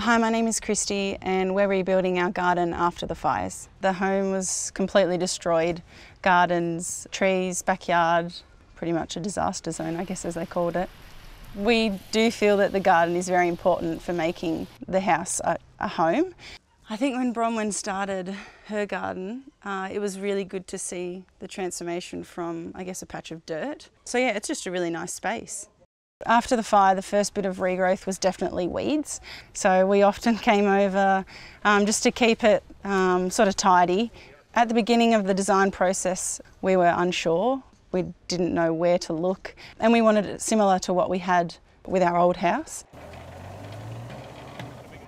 Hi, my name is Christy and we're rebuilding our garden after the fires. The home was completely destroyed. Gardens, trees, backyard, pretty much a disaster zone, I guess, as they called it. We do feel that the garden is very important for making the house a home. I think when Bronwyn started her garden, it was really good to see the transformation from, I guess, a patch of dirt. So yeah, it's just a really nice space. After the fire, the first bit of regrowth was definitely weeds. So we often came over just to keep it sort of tidy. At the beginning of the design process, we were unsure. We didn't know where to look, and we wanted it similar to what we had with our old house.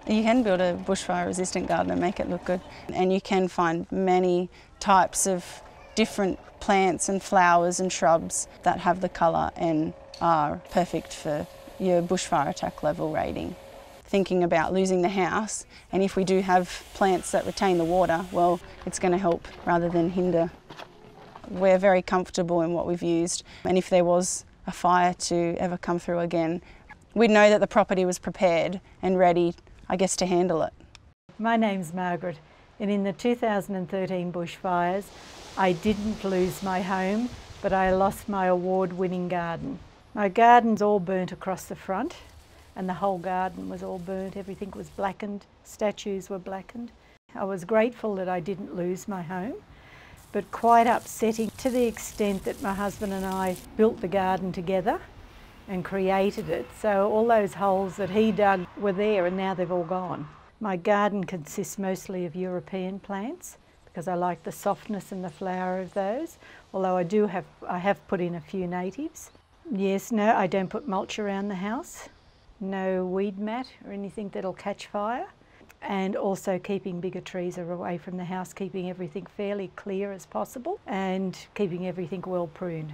You can build a bushfire resistant garden and make it look good. And you can find many types of different plants and flowers and shrubs that have the colour and are perfect for your bushfire attack level rating. Thinking about losing the house, and if we do have plants that retain the water, well, it's going to help rather than hinder. We're very comfortable in what we've used, and if there was a fire to ever come through again, we'd know that the property was prepared and ready, I guess, to handle it. My name's Margaret, and in the 2013 bushfires, I didn't lose my home, but I lost my award-winning garden. My garden's all burnt across the front, and the whole garden was all burnt. Everything was blackened, statues were blackened. I was grateful that I didn't lose my home, but quite upsetting to the extent that my husband and I built the garden together and created it. So all those holes that he dug were there, and now they've all gone. My garden consists mostly of European plants because I like the softness and the flower of those, although I have put in a few natives. Yes, no, I don't put mulch around the house. No weed mat or anything that'll catch fire. And also keeping bigger trees away from the house, keeping everything fairly clear as possible and keeping everything well pruned.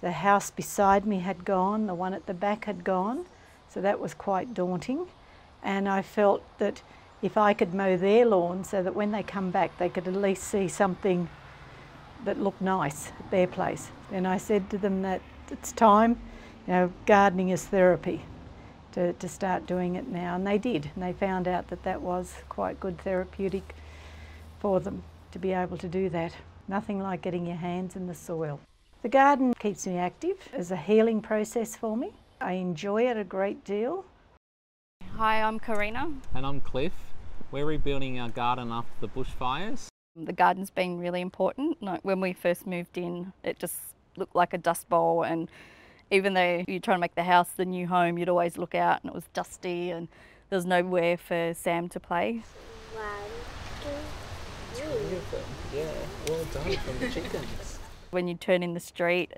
The house beside me had gone, the one at the back had gone, so that was quite daunting. And I felt that if I could mow their lawn so that when they come back they could at least see something that looked nice at their place. And I said to them that it's time, gardening is therapy, to start doing it now. And they did, and they found out that that was quite good therapeutic for them to be able to do that. Nothing like getting your hands in the soil. The garden keeps me active as a healing process for me. I enjoy it a great deal. Hi, I'm Karina. And I'm Cliff. We're rebuilding our garden after the bushfires. The garden's been really important. Like when we first moved in, it just looked like a dust bowl, and even though you're trying to make the house the new home, you'd always look out and it was dusty and there was nowhere for Sam to play. 1, 2, 3. 3 of them, yeah, well done from the chickens. When you turn in the street,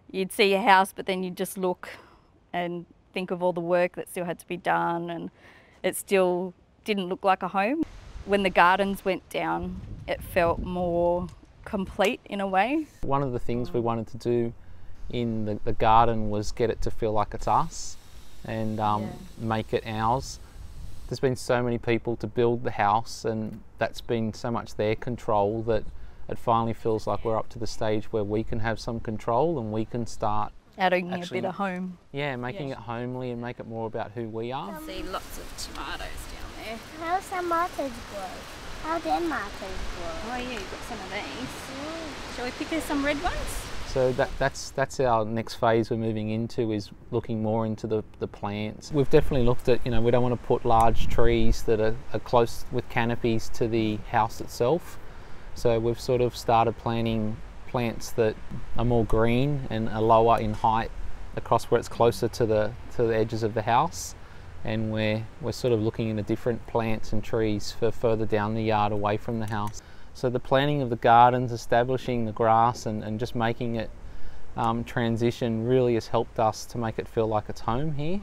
you'd see a house, but then you'd just look and think of all the work that still had to be done, and it still didn't look like a home. When the gardens went down, it felt more complete in a way. One of the things we wanted to do in the garden was get it to feel like it's us and make it ours. There's been so many people to build the house, and that's been so much their control that it finally feels like we're up to the stage where we can have some control and we can start adding a bit of home. Yeah, making it homely and make it more about who we are. I see lots of tomatoes down there. How tomatoes grow? How do tomatoes grow? Oh yeah, you've got some of these. Shall we pick some red ones? So that's our next phase we're moving into, is looking more into the plants. We've definitely looked at, we don't want to put large trees that are close with canopies to the house itself. So we've sort of started planting plants that are more green and are lower in height across where it's closer to the edges of the house. And we're sort of looking into different plants and trees for further down the yard away from the house. So the planting of the gardens, establishing the grass and just making it transition really has helped us to make it feel like it's home here.